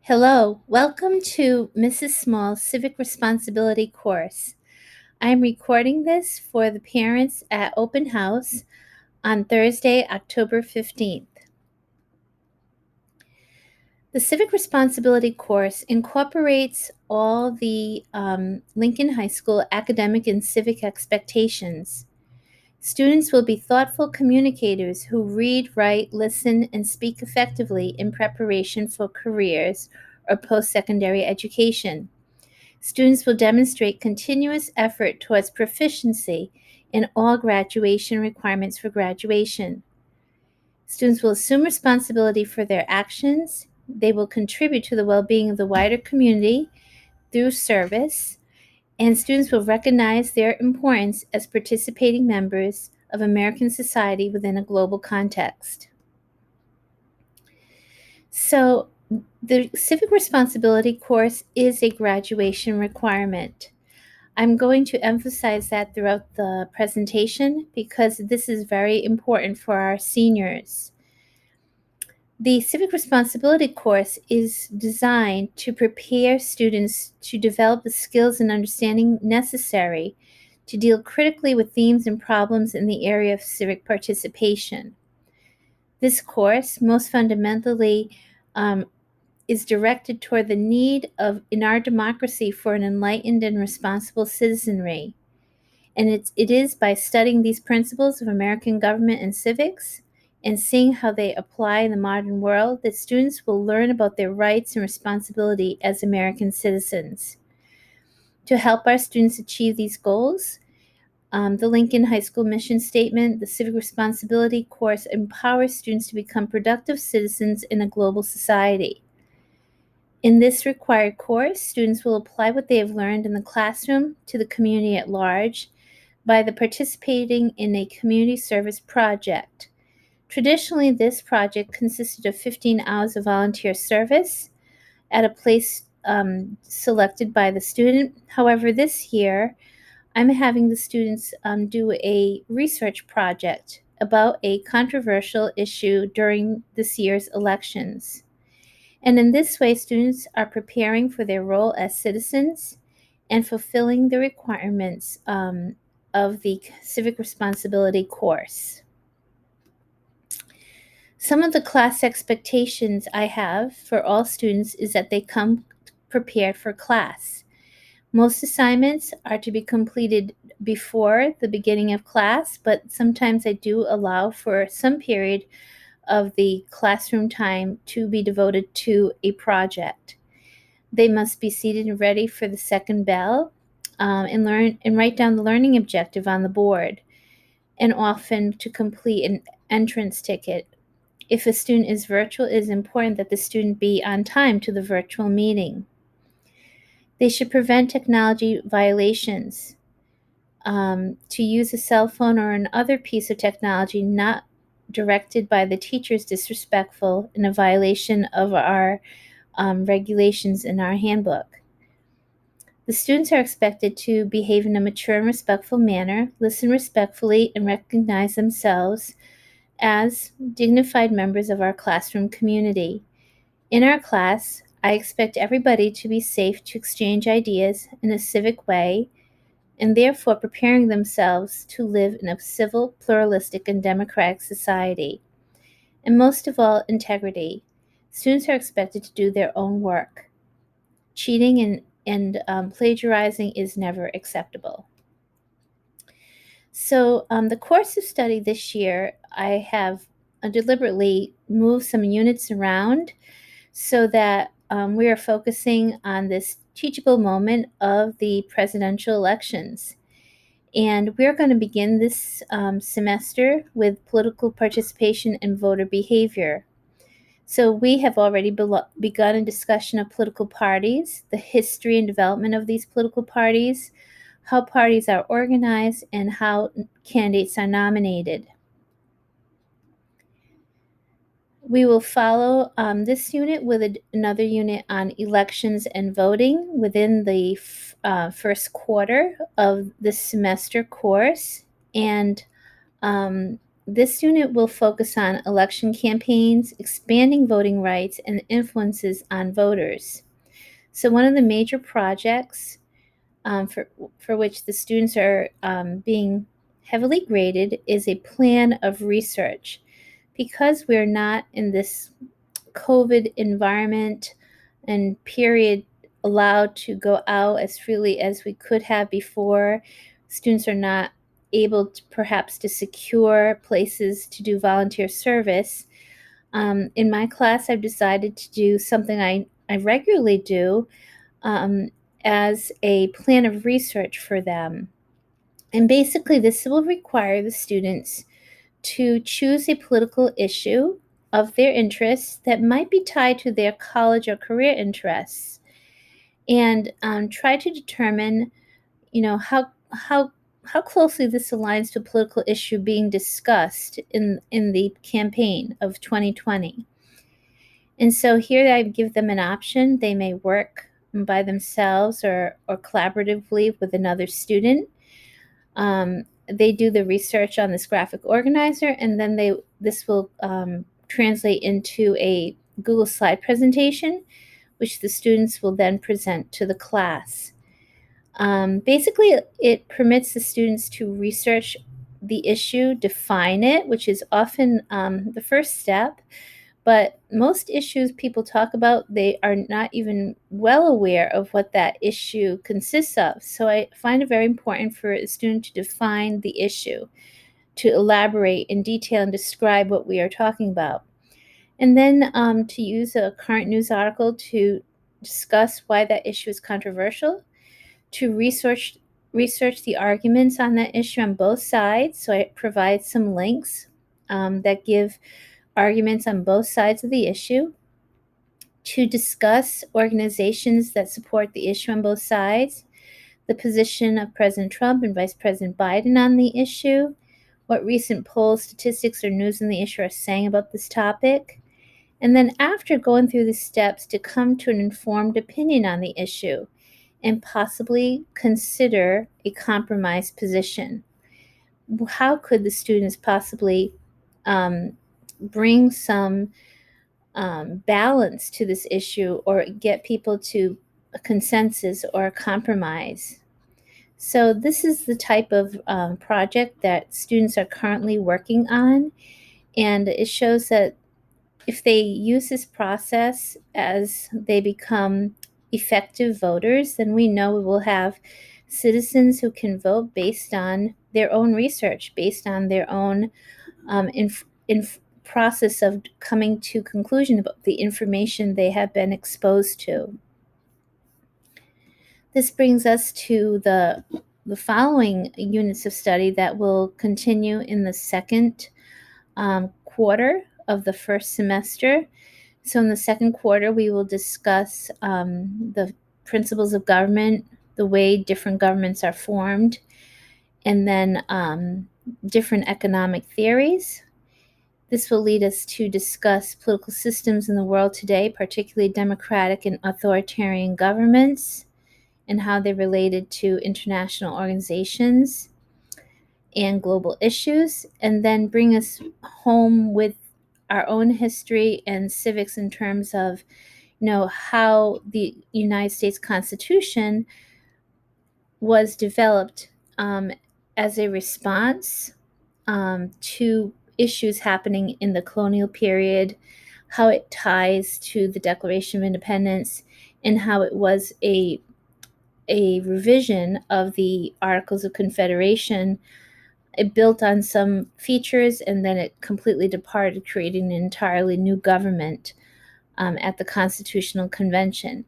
Hello, welcome to Mrs. Small's Civic Responsibility course. I'm recording this for the parents at Open House on Thursday, October 15th. The Civic Responsibility course incorporates all the Lincoln High School academic and civic expectations. Students will be thoughtful communicators who read, write, listen, and speak effectively in preparation for careers or post-secondary education. Students will demonstrate continuous effort towards proficiency in all graduation requirements for graduation. Students will assume responsibility for their actions. They will contribute to the well-being of the wider community through service, and students will recognize their importance as participating members of American society within a global context. So, the Civic Responsibility course is a graduation requirement. I'm going to emphasize that throughout the presentation because this is very important for our seniors. The Civic Responsibility course is designed to prepare students to develop the skills and understanding necessary to deal critically with themes and problems in the area of civic participation. This course, most fundamentally, is directed toward the need in our democracy for an enlightened and responsible citizenry. And it is by studying these principles of American government and civics and seeing how they apply in the modern world that students will learn about their rights and responsibility as American citizens. To help our students achieve these goals, the Lincoln High School mission statement, the Civic Responsibility course, empowers students to become productive citizens in a global society. In this required course, students will apply what they have learned in the classroom to the community at large by participating in a community service project. Traditionally, this project consisted of 15 hours of volunteer service at a place selected by the student. However, this year, I'm having the students do a research project about a controversial issue during this year's elections. And in this way, students are preparing for their role as citizens and fulfilling the requirements of the Civic Responsibility course. Some of the class expectations I have for all students is that they come prepared for class. Most assignments are to be completed before the beginning of class, but sometimes I do allow for some period of the classroom time to be devoted to a project. They must be seated and ready for the second bell and write down the learning objective on the board, and often to complete an entrance ticket. If a student is virtual, it is important that the student be on time to the virtual meeting. They should prevent technology violations. To use a cell phone or another piece of technology not directed by the teacher is disrespectful and a violation of our regulations in our handbook. The students are expected to behave in a mature and respectful manner, listen respectfully, and recognize themselves as dignified members of our classroom community. In our class, I expect everybody to be safe to exchange ideas in a civic way and therefore preparing themselves to live in a civil, pluralistic, and democratic society. And most of all, integrity. Students are expected to do their own work. Cheating and plagiarizing is never acceptable. So the course of study this year, I have deliberately moved some units around so that we are focusing on this teachable moment of the presidential elections. And we're going to begin this semester with political participation and voter behavior. So we have already begun a discussion of political parties, the history and development of these political parties, how parties are organized, and how candidates are nominated. We will follow this unit with another unit on elections and voting within the first quarter of this semester course. And This unit will focus on election campaigns, expanding voting rights, and influences on voters. So, one of the major projects for which the students are being heavily graded is a plan of research. Because we're not in this COVID environment and period allowed to go out as freely as we could have before, students are not able to perhaps to secure places to do volunteer service. In my class, I've decided to do something I regularly do um, as a plan of research for them. And basically, this will require the students to choose a political issue of their interests that might be tied to their college or career interests, and try to determine, how closely this aligns to a political issue being discussed in the campaign of 2020. And so here I give them an option. They may work by themselves or collaboratively with another student. They do the research on this graphic organizer, and then this will translate into a Google slide presentation, which the students will then present to the class. Basically, it permits the students to research the issue, define it, which is often the first step. But most issues people talk about, they are not even well aware of what that issue consists of. So I find it very important for a student to define the issue, to elaborate in detail and describe what we are talking about. And then to use a current news article to discuss why that issue is controversial, to research the arguments on that issue on both sides. So I provide some links that give arguments on both sides of the issue, to discuss organizations that support the issue on both sides, the position of President Trump and Vice President Biden on the issue, what recent polls, statistics, or news on the issue are saying about this topic, and then after going through the steps to come to an informed opinion on the issue and possibly consider a compromise position. How could the students possibly bring some balance to this issue or get people to a consensus or a compromise? So this is the type of project that students are currently working on, and it shows that if they use this process as they become effective voters, then we know we will have citizens who can vote based on their own research, based on their own process of coming to conclusion about the information they have been exposed to. This brings us to the following units of study that will continue in the second quarter of the first semester. So in the second quarter, we will discuss the principles of government, the way different governments are formed, and then different economic theories. This will lead us to discuss political systems in the world today, particularly democratic and authoritarian governments, and how they're related to international organizations and global issues, and then bring us home with our own history and civics in terms of how the United States Constitution was developed as a response to issues happening in the colonial period, how it ties to the Declaration of Independence, and how it was a revision of the Articles of Confederation. It built on some features and then it completely departed, creating an entirely new government at the Constitutional Convention.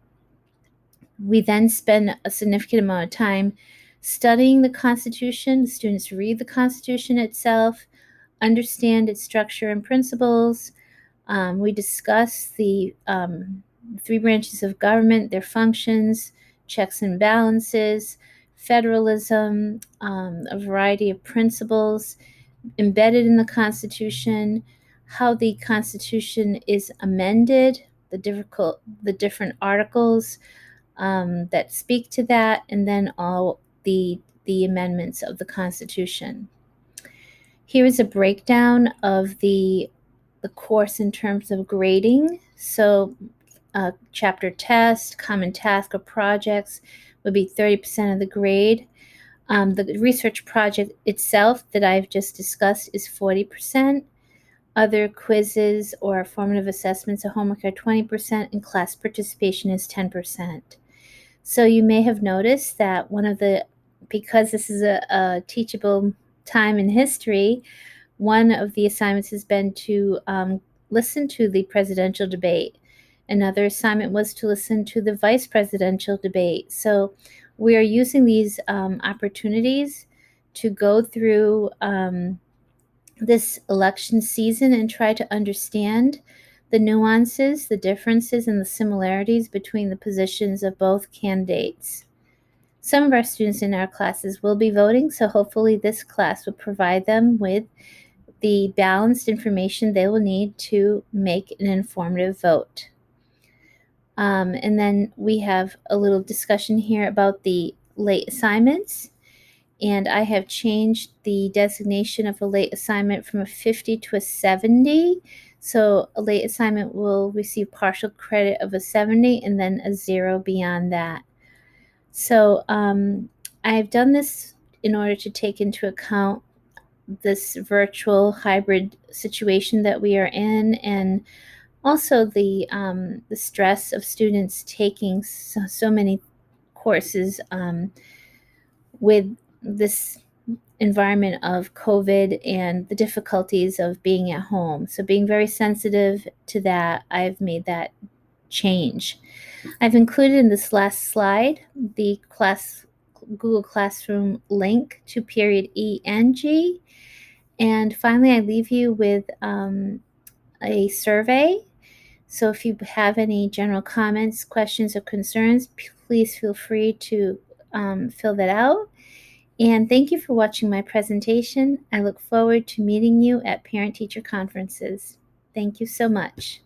We then spend a significant amount of time studying the Constitution. The students read the Constitution itself, understand its structure and principles. We discuss the three branches of government, their functions, checks and balances, federalism, a variety of principles embedded in the Constitution, how the Constitution is amended, the different articles that speak to that, and then all the amendments of the Constitution. Here is a breakdown of the course in terms of grading. So chapter test, common task, or projects would be 30% of the grade. The research project itself that I've just discussed is 40%. Other quizzes or formative assessments of homework are 20%, and class participation is 10%. So you may have noticed that because this is a teachable time in history, one of the assignments has been to listen to the presidential debate. Another assignment was to listen to the vice presidential debate. So we are using these opportunities to go through this election season and try to understand the nuances, the differences, and the similarities between the positions of both candidates. Some of our students in our classes will be voting, so hopefully this class will provide them with the balanced information they will need to make an informative vote. And then we have a little discussion here about the late assignments. And I have changed the designation of a late assignment from a 50 to a 70. So a late assignment will receive partial credit of a 70 and then a 0 beyond that. So I've done this in order to take into account this virtual hybrid situation that we are in, and also the stress of students taking so many courses with this environment of COVID and the difficulties of being at home. So being very sensitive to that, I've made that change. I've included in this last slide the Google Classroom link to period E and G. And finally, I leave you with a survey. So if you have any general comments, questions, or concerns, please feel free to fill that out. And thank you for watching my presentation. I look forward to meeting you at parent-teacher conferences. Thank you so much.